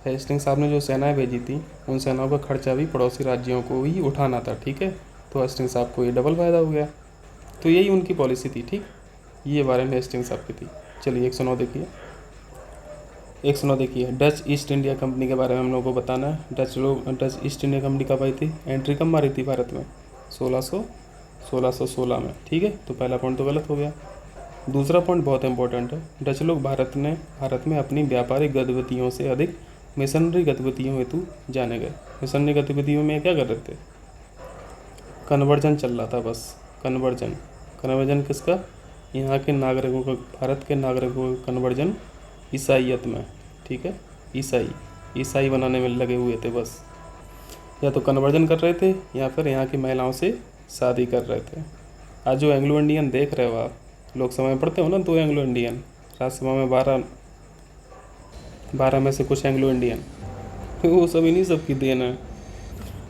हेस्टिंग्स साहब ने जो सेनाएं भेजी थी उन सेनाओं का खर्चा भी पड़ोसी राज्यों को ही उठाना था। ठीक है, तो हेस्टिंग्स साहब को ये डबल फायदा हो गया। तो यही उनकी पॉलिसी थी। ठीक, ये बारे में हेस्टिंग्स साहब की थी। चलिए 109 देखिए, 109 देखिए, डच ईस्ट इंडिया कंपनी के बारे में हम लोगों को बताना है। डच ईस्ट इंडिया कंपनी कब आई थी, एंट्री कब मारी थी भारत में, 1616 में। ठीक है, तो पहला पॉइंट तो गलत हो गया। दूसरा पॉइंट बहुत इंपॉर्टेंट है, डच लोग भारत में अपनी व्यापारिक गतिविधियों से अधिक मिशनरी गतिविधियों हेतु जाने गए। मिशनरी गतिविधियों में क्या कर रहे थे, कन्वर्जन चल रहा था बस। कन्वर्जन किसका, यहाँ के नागरिकों का, भारत के नागरिकों का कन्वर्जन ईसाईयत में। ठीक है, ईसाई बनाने में लगे हुए थे बस, या तो कन्वर्जन कर रहे थे या फिर यहाँ की महिलाओं से शादी कर रहे थे। आज जो एंग्लो इंडियन देख रहे हो आप, लोकसभा में पढ़ते हो ना 2 एंग्लो इंडियन, राज्यसभा में 12 में से कुछ एंग्लो इंडियन, वो सब इन्हीं सब की देन है।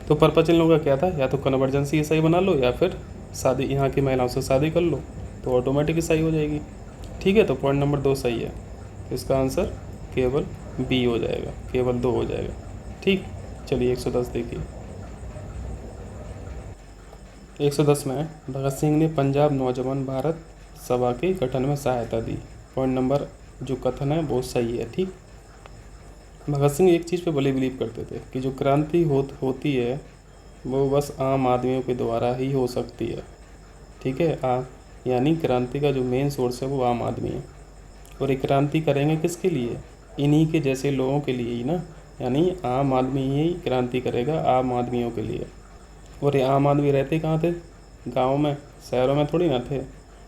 तो पर्पज इन लोगों का क्या था, या तो कन्वर्जन से ईसाई बना लो या फिर शादी, यहाँ की महिलाओं से शादी कर लो तो ऑटोमेटिक ईसाई हो जाएगी। ठीक है, तो पॉइंट नंबर 2 सही है, इसका आंसर केवल बी हो जाएगा, केवल 2 हो जाएगा। ठीक, चलिए 110 देखिए, 110 में भगत सिंह ने पंजाब नौजवान भारत सभा के गठन में सहायता दी। पॉइंट नंबर जो कथन है वो सही है। ठीक, भगत सिंह एक चीज़ पे बड़े बिलीव करते थे कि जो क्रांति होती है वो बस आम आदमियों के द्वारा ही हो सकती है। ठीक है, यानी क्रांति का जो मेन सोर्स है वो आम आदमी है, और ये क्रांति करेंगे किसके लिए, इन्हीं के जैसे लोगों के लिए ही ना, यानी आम आदमी ही क्रांति करेगा आम आदमियों के लिए। और ये आम आदमी रहते कहाँ थे, गांव में शहरों में थोड़ी ना थे,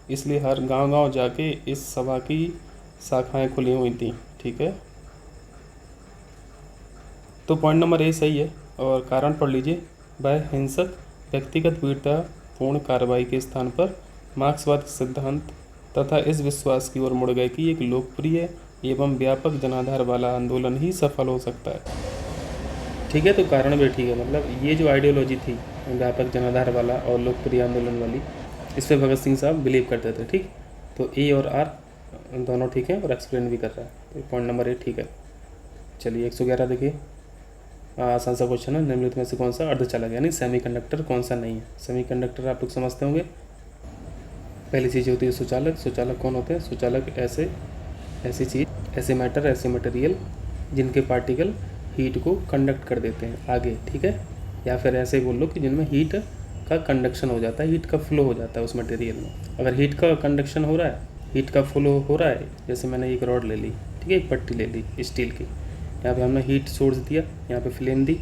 इसलिए हर गांव-गांव जाके इस सभा की शाखाएं खुली हुई थी। ठीक है, तो पॉइंट नंबर ए सही है। और कारण पढ़ लीजिए, वह हिंसक व्यक्तिगत वीरता पूर्ण कार्रवाई के स्थान पर मार्क्सवाद सिद्धांत तथा इस विश्वास की ओर मुड़ गए कि एक लोकप्रिय एवं व्यापक जनाधार वाला आंदोलन ही सफल हो सकता है। ठीक है, तो कारण भी ठीक है, मतलब ये जो आइडियोलॉजी थी व्यापक जनाधार वाला और लोकप्रिय आंदोलन वाली, इस पर भगत सिंह साहब बिलीव करते थे। ठीक, तो ए और आर दोनों ठीक हैं और एक्सप्लेन भी कर रहा है, तो पॉइंट नंबर ए ठीक है। चलिए 111 देखिए, आसान सा क्वेश्चन है, निम्नलिखित में से कौन सा अर्धचालक यानी सेमीकंडक्टर कौन सा नहीं है। सेमीकंडक्टर आप लोग समझते होंगे, पहली चीज़ होती है सुचालक। सुचालक कौन होते हैं? सुचालक ऐसी चीज़, ऐसे मैटर, ऐसे मटेरियल जिनके पार्टिकल हीट को कंडक्ट कर देते हैं आगे। ठीक है, या फिर ऐसे बोल लो कि जिनमें हीट का कंडक्शन हो जाता है, हीट का फ्लो हो जाता है उस मटेरियल में। अगर हीट का कंडक्शन हो रहा है, हीट का फ्लो हो रहा है, जैसे मैंने एक रॉड ले ली, ठीक है, एक पट्टी ले ली स्टील की, यहाँ पे हमने हीट सोर्स दिया, यहाँ पे फ्लेम दी,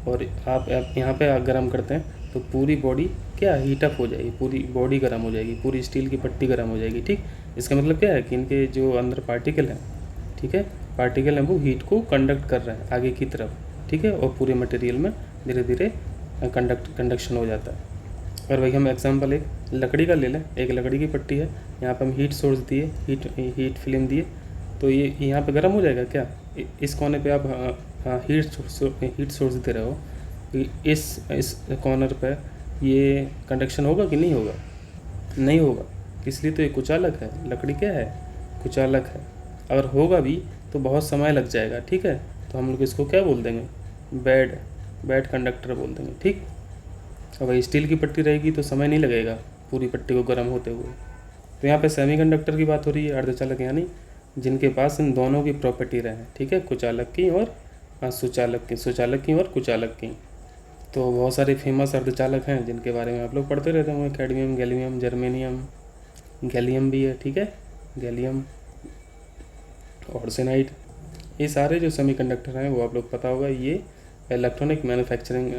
और आप यहाँ पे आग गर्म करते हैं तो पूरी बॉडी क्या हीटअप हो जाएगी, पूरी बॉडी गर्म हो जाएगी, पूरी स्टील की पट्टी गर्म हो जाएगी। ठीक, इसका मतलब क्या है कि इनके जो अंदर पार्टिकल हैं, ठीक है, पार्टिकल हैं, वो हीट को कंडक्ट कर रहे हैं आगे की तरफ। ठीक है, और पूरे मटेरियल में धीरे धीरे कंडक्शन हो जाता है। और वही हम एग्जांपल एक लकड़ी का ले लें, एक लकड़ी की पट्टी है, यहाँ पर हम हीट सोर्स दिए, हीट फिल्म दिए, तो ये यहाँ पे गर्म हो जाएगा क्या? इस कोने पे आप हीट सोर्स दे रहे हो, इस कॉर्नर पे ये कंडक्शन होगा कि नहीं होगा? नहीं होगा, इसलिए तो ये कुचालक है। लकड़ी क्या है? कुचालक है। अगर होगा भी तो बहुत समय लग जाएगा। ठीक है, तो हम लोग इसको क्या बोल देंगे? बैड कंडक्टर बोल देंगे। ठीक, अब वही स्टील की पट्टी रहेगी तो समय नहीं लगेगा पूरी पट्टी को गर्म होते हुए। तो यहाँ पे सेमीकंडक्टर की बात हो रही है, अर्धचालक यानी जिनके पास इन दोनों की प्रॉपर्टी रहे। ठीक है, कुचालक की और सुचालक की और कुचालक की। तो बहुत सारे फेमस अर्धचालक हैं जिनके बारे में आप लोग पढ़ते रहते होंगे, कैडमियम, गैलियम, जर्मेनियम, गैलियम भी है। ठीक है, गैलियम, ऑर्सेनाइड, ये सारे जो सेमीकंडक्टर हैं वो आप लोग पता होगा, ये इलेक्ट्रॉनिक मैन्युफैक्चरिंग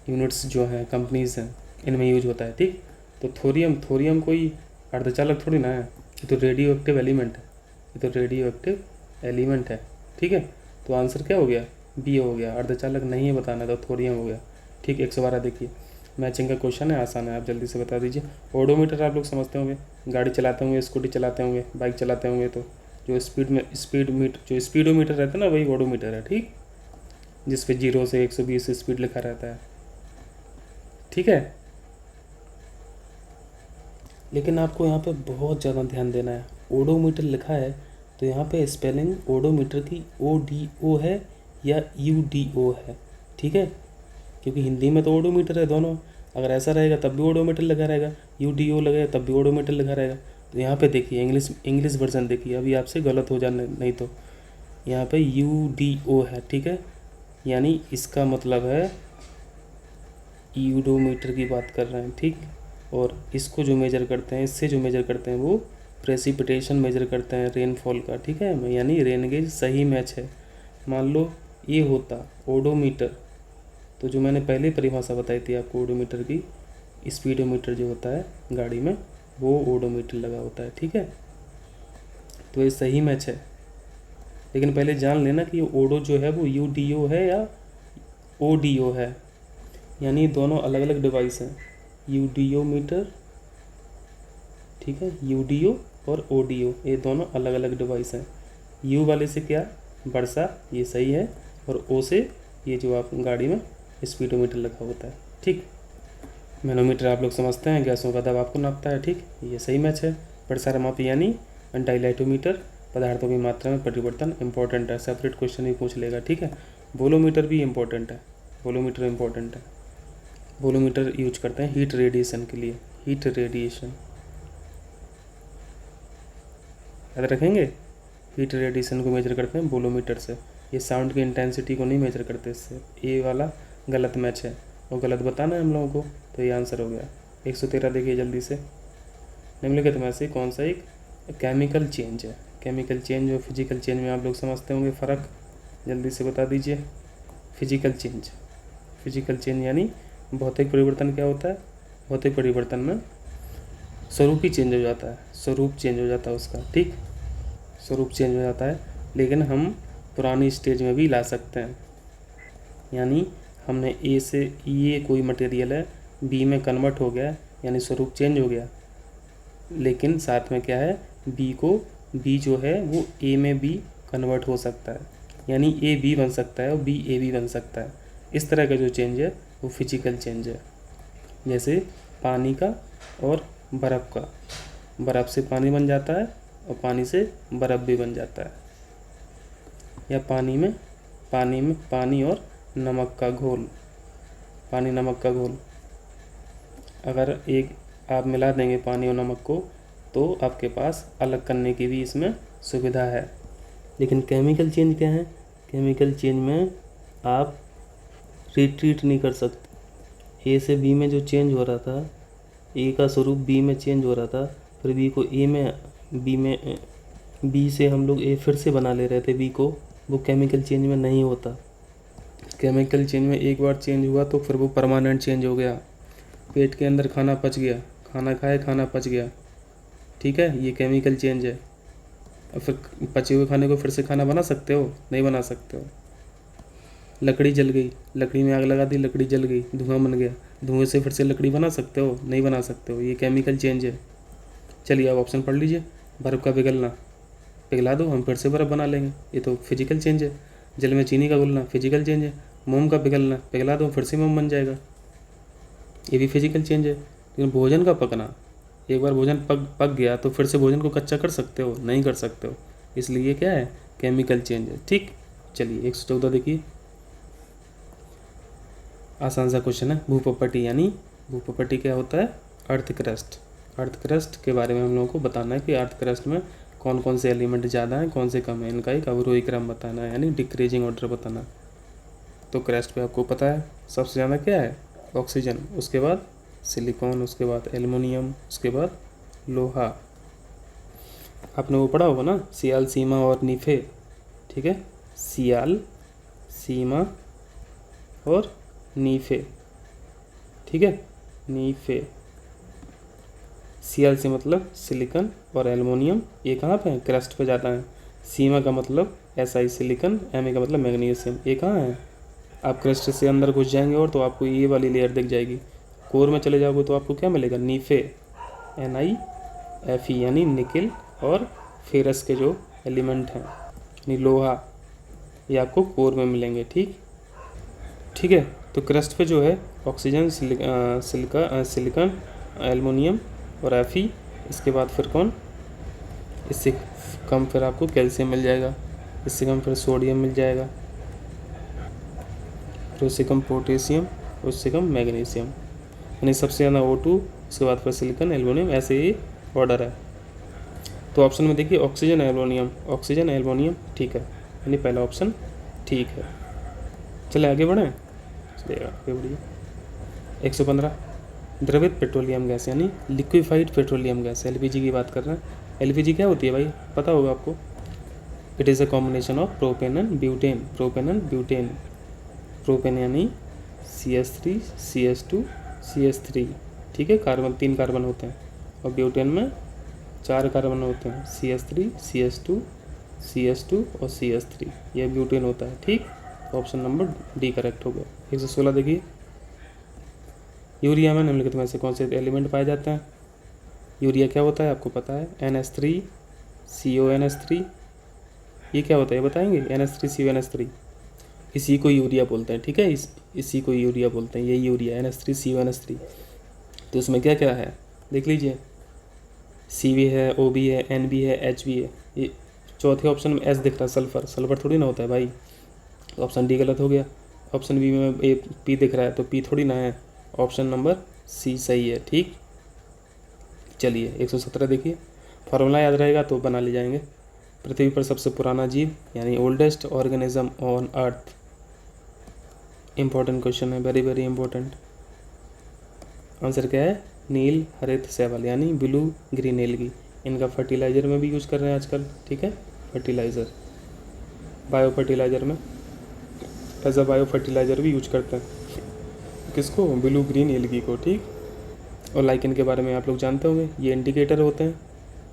यूनिट्स जो हैं, कंपनीज हैं, इनमें यूज होता है। ठीक, तो थोरियम कोई अर्धचालक थोड़ी ना है, ये तो रेडियो एक्टिव एलिमेंट है, ये तो रेडियो एक्टिव एलिमेंट है। ठीक है, तो आंसर क्या हो गया? बी हो गया। अर्धचालक नहीं है बताना, तो थोरियम हो गया। ठीक, 112 देखिए, मैचिंग का क्वेश्चन है, आसान है, आप जल्दी से बता दीजिए। ओडोमीटर आप लोग समझते होंगे, गाड़ी चलाते होंगे, स्कूटी चलाते होंगे, बाइक चलाते होंगे, तो जो स्पीडोमीटर रहता है ना, वही ओडोमीटर है। ठीक, जिस पे 0 से 120 स्पीड लिखा रहता है। ठीक है, लेकिन आपको यहाँ पे बहुत ज़्यादा ध्यान देना है। ओडोमीटर लिखा है तो यहाँ पे स्पेलिंग ओडोमीटर की ODO है या UDO है। ठीक है, क्योंकि हिंदी में तो ओडोमीटर है दोनों, अगर ऐसा रहेगा तब भी ओडोमीटर लगा रहेगा, UDO लगेगा तब भी ओडोमीटर लगा रहेगा। तो यहाँ पे देखिए, इंग्लिश वर्जन देखिए, अभी आपसे गलत हो जाने नहीं तो यहाँ पे UDO है। ठीक है, यानी इसका मतलब है यूडोमीटर की बात कर रहे हैं। ठीक, और इसको जो मेजर करते हैं, इससे जो मेजर करते हैं वो प्रेसिपिटेशन मेजर करते हैं, रेनफॉल का। ठीक है, यानी रेन गेज सही मैच है। मान लो ये होता ओडोमीटर, तो जो मैंने पहले परिभाषा बताई थी आपको ओडोमीटर की, स्पीडोमीटर जो होता है गाड़ी में, वो ओडोमीटर लगा होता है। ठीक है, तो ये सही मैच है, लेकिन पहले जान लेना कि ओडो जो है वो UDO है या ODO है, यानी दोनों अलग अलग डिवाइस हैं। UDO मीटर, ठीक है, UDO और ODO, ये दोनों अलग अलग डिवाइस हैं। U वाले से क्या? वर्षा, ये सही है, और O से ये जो आप गाड़ी में स्पीडोमीटर लगा होता है। ठीक, मैनोमीटर आप लोग समझते हैं, गैसों का दबाव को नापता है। ठीक, ये सही मैच है। प्रसारमापी यानी डाइलेटोमीटर, पदार्थों की मात्रा में परिवर्तन इंपॉर्टेंट है, सेपरेट क्वेश्चन भी पूछ लेगा। ठीक है, वोलोमीटर भी इंपॉर्टेंट है, वोलोमीटर इंपॉर्टेंट है। वोलोमीटर यूज करते हैं हीट रेडिएशन के लिए, हीट रेडिएशन याद रखेंगे। हीट रेडिएशन को मेजर करते हैं वोलोमीटर से, ये साउंड की इंटेंसिटी को नहीं मेजर करते इससे। ये वाला गलत मैच है और गलत बताना है हम लोगों को, तो ये आंसर हो गया। 113 देखिए जल्दी से, निम्नलिखित में से कौन सा एक केमिकल चेंज है? केमिकल चेंज और फिजिकल चेंज में आप लोग समझते होंगे फ़र्क, जल्दी से बता दीजिए। फिजिकल चेंज यानी भौतिक परिवर्तन क्या होता है? भौतिक परिवर्तन में स्वरूप ही चेंज हो जाता है, स्वरूप चेंज हो जाता है उसका, ठीक, स्वरूप चेंज हो जाता है। लेकिन हम पुरानी स्टेज में भी ला सकते हैं, यानी हमने ए से, ये कोई मटेरियल है, बी में कन्वर्ट हो गया, यानी स्वरूप चेंज हो गया। लेकिन साथ में क्या है, बी जो है वो ए में भी कन्वर्ट हो सकता है, यानी ए बी बन सकता है और बी ए बी बन सकता है। इस तरह का जो चेंज है वो फिजिकल चेंज है। जैसे पानी का और बर्फ़ का, बर्फ़ से पानी बन जाता है और पानी से बर्फ़ भी बन जाता है। या पानी में पानी और नमक का घोल, पानी नमक का घोल, अगर एक आप मिला देंगे पानी और नमक को तो आपके पास अलग करने की भी इसमें सुविधा है। लेकिन केमिकल चेंज क्या है, केमिकल चेंज में आप रिट्रीट नहीं कर सकते। ए से बी में जो चेंज हो रहा था, ए का स्वरूप बी में चेंज हो रहा था, फिर बी को ए में, बी से हम लोग ए फिर से बना ले रहे थे बी को, वो केमिकल चेंज में नहीं होता। केमिकल चेंज में एक बार चेंज हुआ तो फिर वो परमानेंट चेंज हो गया। पेट के अंदर खाना पच गया, खाना खाए खाना पच गया, ठीक है, ये केमिकल चेंज है। और फिर पचे हुए खाने को फिर से खाना बना सकते हो? नहीं बना सकते हो। लकड़ी जल गई, लकड़ी में आग लगा दी, लकड़ी जल गई, धुआं बन गया, धुएं से फिर से लकड़ी बना सकते हो? नहीं बना सकते हो, ये केमिकल चेंज है। चलिए आप ऑप्शन पढ़ लीजिए। बर्फ़ का पिघलना, पिघला दो, हम फिर से बर्फ़ बना लेंगे, ये तो फिजिकल चेंज है। जल में चीनी का घुलना, फिजिकल चेंज है। मोम का पिघलना, पिघला दो फिर से मोम बन जाएगा, ये भी फिजिकल चेंज है। लेकिन भोजन का पकना, एक बार भोजन पक गया तो फिर से भोजन को कच्चा कर सकते हो? नहीं कर सकते हो, इसलिए ये क्या है, केमिकल चेंज है, ठीक। चलिए 114 देखिए, आसान सा क्वेश्चन है। भूपपटी, यानी भूपपटी क्या होता है, अर्थ क्रस्ट। अर्थ क्रस्ट के बारे में हम लोगों को बताना है कि अर्थ क्रस्ट में कौन कौन से एलिमेंट ज़्यादा हैं, कौन से कम है, इनका एक अवरोही क्रम बताना है, यानी डिक्रीजिंग ऑर्डर बताना। तो क्रस्ट पे आपको पता है सबसे ज़्यादा क्या है, ऑक्सीजन, उसके बाद सिलिकॉन, उसके बाद एल्युमिनियम, उसके बाद लोहा। आपने वो पढ़ा होगा ना, सियाल, सीमा और नीफे, ठीक है, सियाल, सीमा और नीफे, ठीक है, नीफे। सियाल से मतलब सिलिकॉन और एल्युमिनियम, ये कहाँ पे है, क्रस्ट पे जाता है। सीमा का मतलब SI सिलिकॉन, Me का मतलब मैग्नीशियम, ये कहाँ है, आप क्रस्ट से अंदर घुस जाएंगे और तो आपको ये वाली लेयर दिख जाएगी। कोर में चले जाओगे तो आपको क्या मिलेगा, नीफे, NiFe, यानी निकिल और फेरस के जो एलिमेंट हैं, यानी लोहा, ये आपको कोर में मिलेंगे, ठीक, ठीक है। तो क्रस्ट पे जो है ऑक्सीजन, सिलिकॉन, एल्युमिनियम और Fe, इसके बाद फिर कौन, इससे कम फिर आपको कैल्शियम मिल जाएगा, इससे कम फिर सोडियम मिल जाएगा, फिर उससे कम पोटेशियम, उससे कम मैग्नीशियम, यानी सबसे ज़्यादा O2, उसके बाद फिर सिलिकॉन, एल्युमिनियम, ऐसे ही ऑर्डर है। तो ऑप्शन में देखिए ऑक्सीजन, एल्युमिनियम, ऑक्सीजन, एल्युमिनियम, ठीक है, यानी पहला ऑप्शन ठीक है। चले आगे बढ़ें, चलिए आगे बढ़िए। 115, द्रवित पेट्रोलियम गैस, यानी लिक्विफाइड पेट्रोलियम गैस, LPG की बात कर रहे हैं। LPG क्या होती है भाई, पता होगा आपको। It is a combination of propane and butane, propane and butane. Propane यानी CH3 CH2 CH3, ठीक है, कार्बन 3 कार्बन होते हैं, और ब्यूटेन में 4 कार्बन होते हैं, CH3 CH2 CH2 और CH3, यह ब्यूटेन होता है, ठीक। ऑप्शन नंबर डी करेक्ट हो गया। 116 देखिए, यूरिया में निम्नलिखित में से कौन से एलिमेंट पाए जाते हैं। यूरिया क्या होता है आपको पता है, NH3 CONH3, ये क्या होता है ये बताएंगे, NH3 CONH3, इसी को यूरिया बोलते हैं, ठीक है, इसी को यूरिया बोलते हैं, ये यूरिया NH3 CONH3। तो इसमें क्या क्या है देख लीजिए, CV है, OB है, NB है, HB है। ये चौथे ऑप्शन में S दिख रहा है, सल्फर, सल्फर थोड़ी ना होता है भाई, तो ऑप्शन डी गलत हो गया। ऑप्शन बी में P दिख रहा है, तो P थोड़ी ना है, ऑप्शन नंबर C सही है, ठीक। चलिए 117 देखिए, फार्मूला याद रहेगा तो बना ले जाएंगे। पृथ्वी पर सबसे पुराना जीव, यानी oldest organism on earth. Important question है, वेरी वेरी इंपॉर्टेंट। आंसर क्या है, नील हरित शैवाल, यानी ब्लू ग्रीन एल्गी। इनका फर्टिलाइज़र में भी यूज कर रहे हैं आजकल, ठीक है, फर्टिलाइज़र, बायो फर्टिलाइज़र में, एज अ बायो फर्टिलाइज़र भी यूज करते हैं, किसको, ब्लू ग्रीन एल्गी को, ठीक। और लाइकेन के बारे में आप लोग जानते होंगे, ये इंडिकेटर होते हैं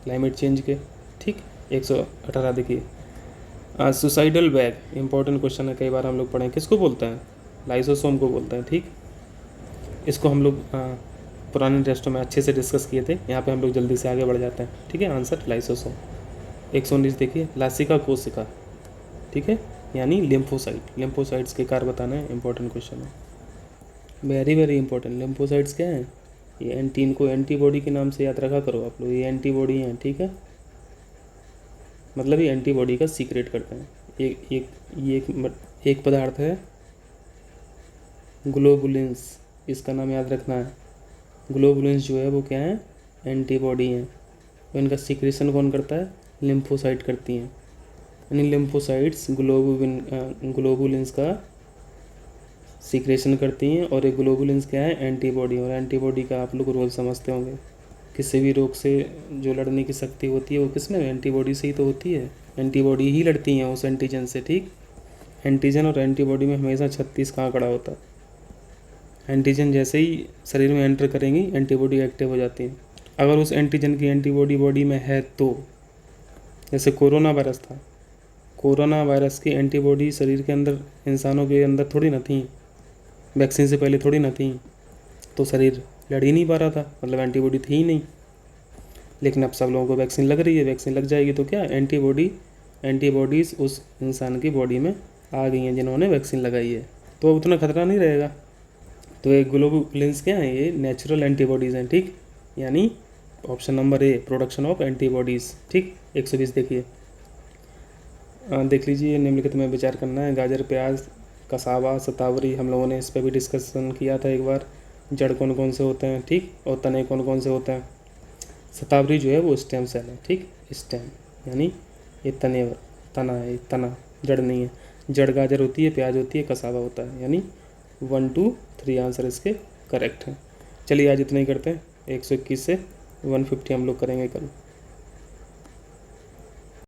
क्लाइमेट चेंज के, ठीक। 118 देखिए, सुसाइडल बैग इंपॉर्टेंट क्वेश्चन है, कई बार हम लोग पढ़ें, किसको बोलते हैं? लाइसोसोम को बोलते हैं, ठीक। इसको हम लोग पुराने टेस्टों में अच्छे से डिस्कस किए थे, यहाँ पे हम लोग जल्दी से आगे बढ़ जाते हैं, ठीक है। Answer lysosome. 119 देखिए, लासिका कोशिका, ठीक है, यानी लिम्फोसाइट। लिम्फोसाइट्स के कार्य बताना है, इंपॉर्टेंट क्वेश्चन है, वेरी वेरी इंपॉर्टेंट। लिम्फोसाइट्स क्या है? ये इनको एंटीबॉडी के नाम से याद रखा करो आप लोग, ये एंटीबॉडी हैं, ठीक है, मतलब ये एंटीबॉडी का सीक्रेट करते हैं। एक पदार्थ है ग्लोबुलिन्स, इसका नाम याद रखना है। ग्लोबुलिन्स जो है वो क्या है? एंटीबॉडी हैं। तो इनका सीक्रेशन कौन करता है? लिम्फोसाइट करती हैं, यानी लिम्फोसाइट्स ग्लोबुलिन्स का सीक्रेशन करती हैं। और एक ग्लोबुलिन्स क्या है? एंटीबॉडी। और एंटीबॉडी का आप लोग रोल समझते होंगे, किसी भी रोग से जो लड़ने की शक्ति होती है वो किसमें? एंटीबॉडी से ही तो होती है। एंटीबॉडी ही लड़ती हैं उस एंटीजन से, ठीक। एंटीजन और एंटीबॉडी में हमेशा 36 का आंकड़ा होता है। एंटीजन जैसे ही शरीर में एंटर करेंगी, एंटीबॉडी एक्टिव हो जाती है। अगर उस एंटीजन की एंटीबॉडी बॉडी में है तो, जैसे कोरोना वायरस था, कोरोना वायरस की एंटीबॉडी शरीर के अंदर, इंसानों के अंदर थोड़ी ना थी, वैक्सीन से पहले थोड़ी ना थी, तो शरीर लड़ ही नहीं पा रहा था, मतलब एंटीबॉडी थी ही नहीं। लेकिन अब सब लोगों को वैक्सीन लग रही है, वैक्सीन लग जाएगी तो क्या? एंटीबॉडीज़ उस इंसान की बॉडी में आ गई हैं जिन्होंने वैक्सीन लगाई है, तो अब उतना खतरा नहीं रहेगा। तो ये ग्लोबुलिन्स क्या हैं? ये नेचुरल एंटीबॉडीज़ हैं, ठीक, यानी option number A, production of antibodies, ठीक। 120 देखिए, देख लीजिए, निम्नलिखित में विचार करना है। गाजर, प्याज, कसावा, शतावरी, हम लोगों ने इस पर भी डिस्कशन किया था एक बार। जड़ कौन कौन से होते हैं, ठीक, और तने कौन कौन से होते हैं? शतावरी जो है वो स्टेम सेल है, ठीक, स्टेम, यानी ये तना है, तना, जड़ नहीं है। जड़ गाजर होती है, प्याज होती है, कसावा होता है, यानी 1 2 3 आंसर इसके करेक्ट हैं। चलिए आज इतना ही करते हैं, 121 से 150 हम लोग करेंगे कल।